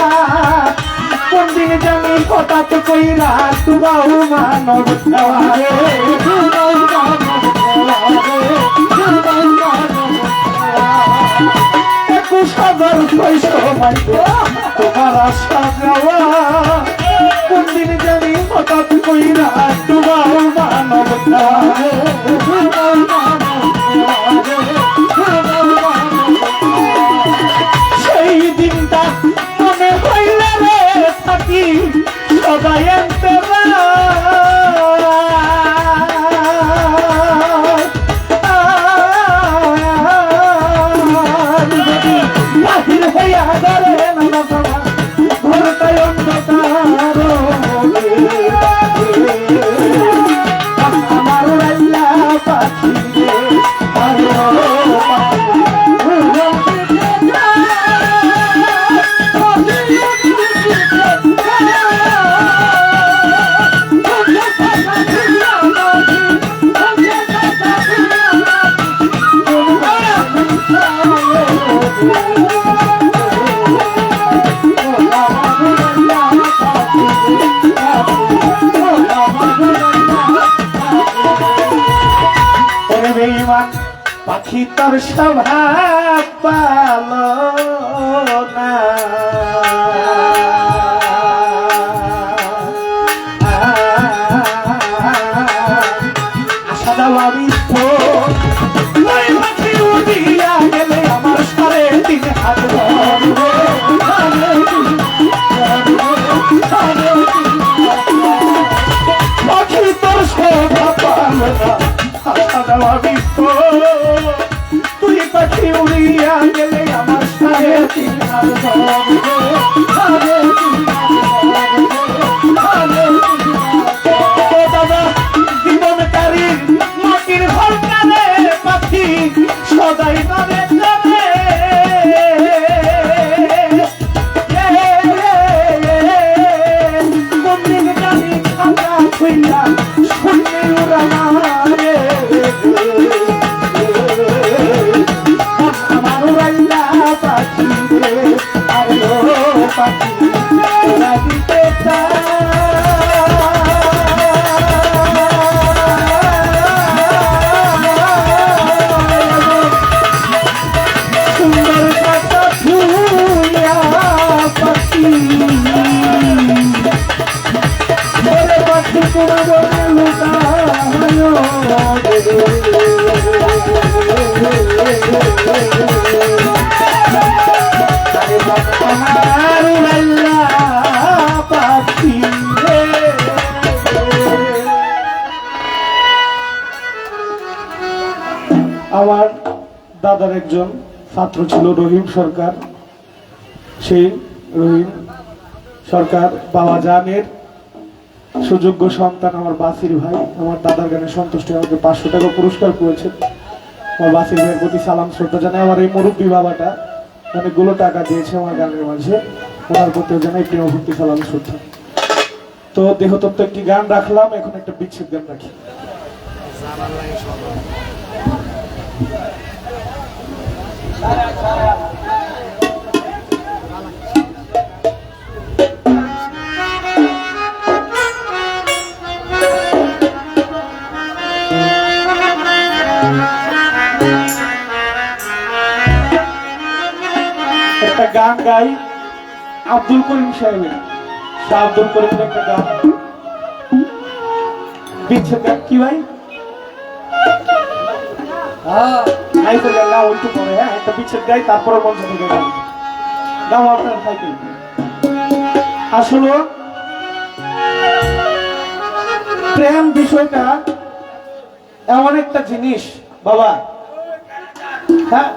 কোন দিন জানি হঠাৎ কইরা তুবাও মানব দেওয়া রে তুবাও মানব দেওয়া রে তুবাও মানব দেওয়া 21,000 পয়সা মাইলে তোমার আশা যাওয়া কোন দিন জানি হঠাৎ কইরা তুবাও মানব দেওয়া রে তুবাও মানব দেওয়া রে তুবাও মানব সেই দিনটা মনে হইলে রে থাকি সবাই আনতে বাহির হইয়া ধরে না বাবা ঘরটাই অন্ধকার আমার রাইয়া পাখি পাখি তোর স্বভাব ভালো না আশা দেওয়া পাখি উড়িয়া গেলে আমার 3.5 হাত পাখি তোর স্বভাব ভালো না আশা দেওয়া তুই পাখি উড়িয়া গেলে আমার 3.5 দাদা জীবনকারী মাটির ঘর কানে পাখি সদাই নামে যাবে মন্দির জানি খাতা খুইলা শুনে উড়া মারে পাখি দিতে সুন্দর কথা ফুয়া পাখি পাখি তোমার আমার দাদার একজন ছাত্র ছিল রহিম সরকার সেই রহিম সরকার বাবা জানের সুযোগ্য সন্তান আমার বাসির ভাই আমার দাদার গানে সন্তুষ্ট আমাকে 500 টাকা পুরস্কার করেছেন আমার বাসির ভাইয়ের প্রতি সালাম শ্রদ্ধা জানাই আমার এই মুরব্বী বাবাটা অনেকগুলো টাকা দিয়েছে আমার গানের মাঝে ওনার প্রতিও জানাই প্রিয় ভক্তি সালাম শ্রদ্ধা তো দেহতত্ত্ব একটি গান রাখলাম এখন একটা বিচ্ছেদ গান রাখি একটা গান গাই আব্দুল করিম সাহেবের আব্দুল করিমের একটা গান বিচ্ছেদ গান কি ভাই একটা বিচ্ছেদ গাই তারপরে মঞ্চ থেকে গান গাও আপনার সাইকেল আসলে প্রেম বিষয়টা এমন একটা জিনিস বাবা হ্যাঁ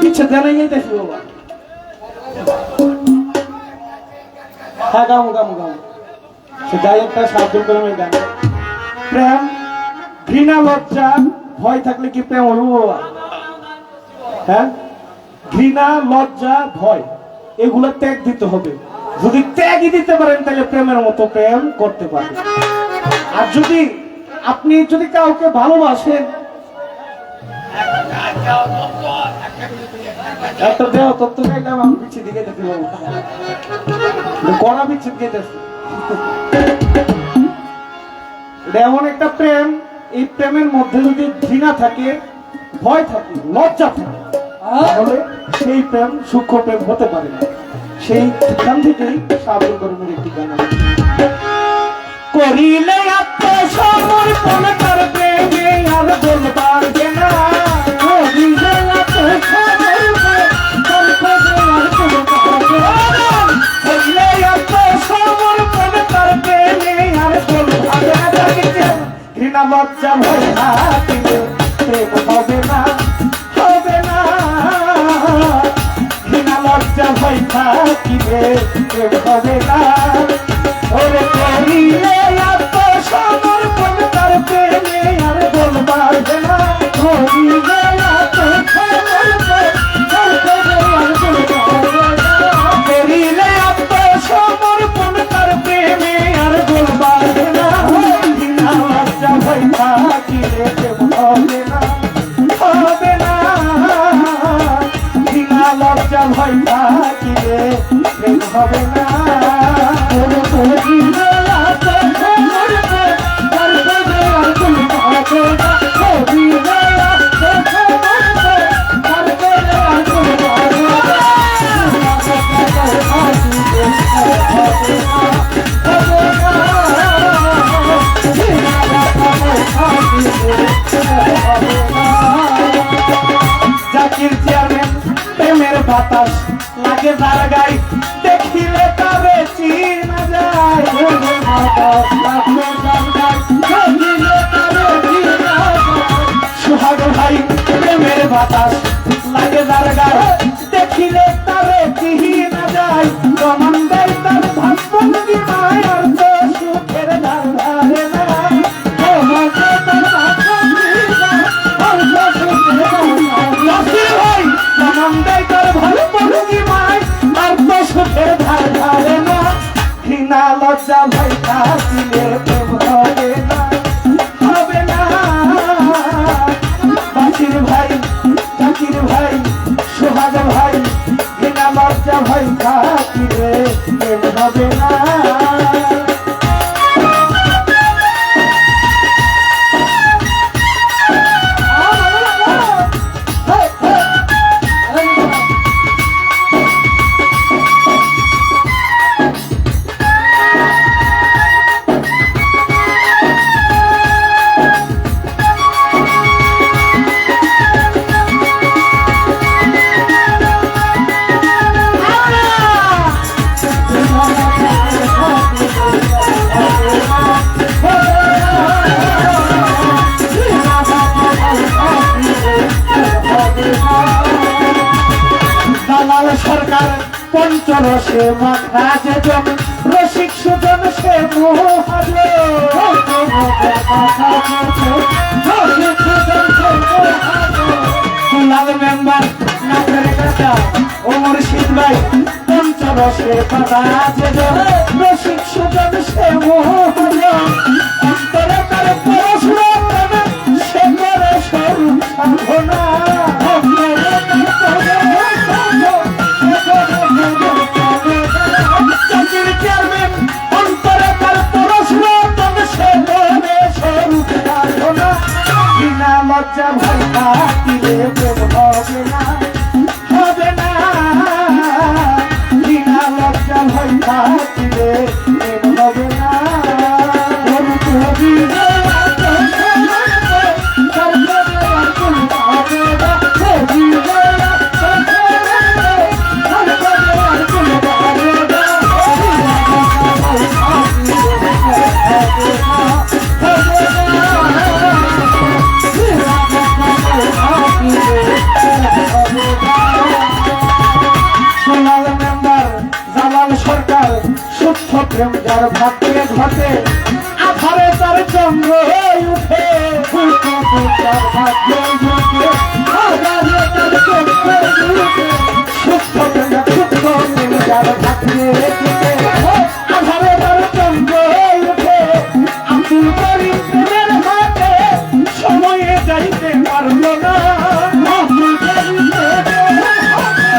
বিচ্ছেদ জানাই যাইতেছি বাবা হ্যাঁ গামু গামু গামু সে গাই একটা সাহায্য করে গান প্রেম ঘৃণা লজ্জা ভয় থাকলে কি প্রেম হলো বাবা হ্যাঁ ঘৃণা লজ্জা ভয় এগুলো ত্যাগ দিতে হবে যদি ত্যাগই দিতে পারেন তাহলে প্রেমের মতো প্রেম করতে পারেন আর যদি আপনি যদি কাউকে ভালোবাসেন একটা দেহ তত্ত্ব গাইলাম আমি বিচ্ছি দিকে যেতে পারবো কড়া বিচ্ছিত গেতেছে এটা এমন একটা প্রেম, এই প্রেমের মধ্যে যদি ঘৃণা থাকে, ভয় থাকে, লজ্জা থাকে, তাহলে সেই প্রেম সূক্ষ্ম প্রেম হতে পারে না। সেই গান থেকেই সাহায্য কর্মের একটি গান আছে। করিলে আত্মসমর্পণ তার প্রেমে আর বল পারবে না, করিলে আত্মসমর্পণ তার প্রেমে আর বল পারবে না, ঘৃণা লজ্জা ভয় থাকিলে প্রেম হবে না, হবে না, ঘৃণা লজ্জা ভয় থাকিলে প্রেম হবে না। ওরে করিলে আত্মসমর্পণ তার প্রেমে আর বল পারবে না, করিলে আত্মসমর্পণ তার প্রেমে আর বল পারবে না, করিলে আত্মসমর্পণ তার প্রেমে আর বল পারবে না, ঘৃণা লজ্জা ভয় থাকিলে প্রেম হবে না, হবে না, ঘৃণা লজ্জা ভয় থাকিলে প্রেম হবে না। জাকির চেয়ারম্যান প্রেমের বাতাস লাগে যার গাই, দেখিলে তবে চিনা যায়, সুহাগ ভাই প্রেমের বাতাস লাগে যার গাই, দেখিলে তবে চিনা যায়, প্রমাণ দেয় তার ভাবভঙ্গি মায়ার তো সুখের ধার ধারে না, প্রমাণ দেয় তার ভাবভঙ্গি মায়ার তো সুখের ধার ভাই, প্রমাণ দেয় তার ভাবভঙ্গি মায় আর তো সুখের ধার ধারে না, ঘৃণা লজ্জা ভয় থাকিলে প্রেম হবে না, হবে না, বাকির ভাই জাকির ভাই সোহাগ ভাই, ঘৃণা লজ্জা ভয় থাকিলে প্রেম হবে না। দালাল সরকার পঞ্চরসে মাখা যে জন, রসিক সুজন সে মোহাজে, দুলাল মেম্বার নাচের কাটা ও মুর্শিদ ভাই, পঞ্চরসে মাখা যে জন, রসিক সুজন সে মোহাজে, অন্তরে তার পরশুরাম সে করে স্বরূপ সাধনা, জাকির চেয়ারম্যান অন্তরে তার পরশুরাম সে করে স্বরূপ সাধনা, ঘৃণা লজ্জা ভয় থাকিলে প্রেম হবে না, হবে না, ঘৃণা লজ্জা ভয় থাকিলে প্রেম হবে না। সোনাল মেম্বার জালাল সরকার, শুদ্ধ প্রেম যার ভাগ্যে ঘটে, আধারে তার চন্দ্র উঠে, তার ভাগ্যে ঘটে, আধারে তার চন্দ্র উঠে, শুদ্ধ প্রেম যার ভাগ্যে ঘটে, আধারে তার চন্দ্র উঠে, আব্দুল করিম প্রেমের হাতে সময়ে যাইতে পারল না, আব্দুল করিম প্রেমের হাতে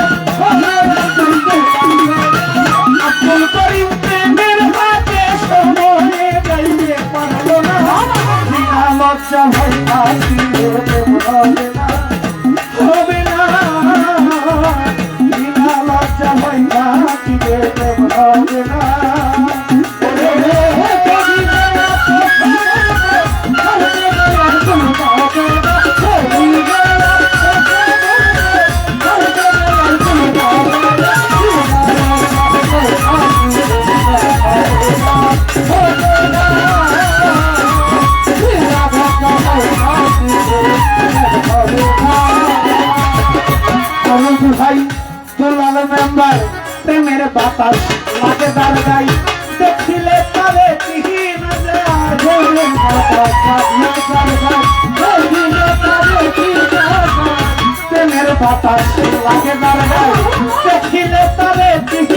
প্রেমের বাতাস লাগে তার গাই দেখিলে তারে চিহি না যায় প্রেমের বাতাস লাগে তার গাই দেখিলে তারে চিহি না যায় প্রেমের বাতাস লাগে তার গাই দেখিলে তারে চিহি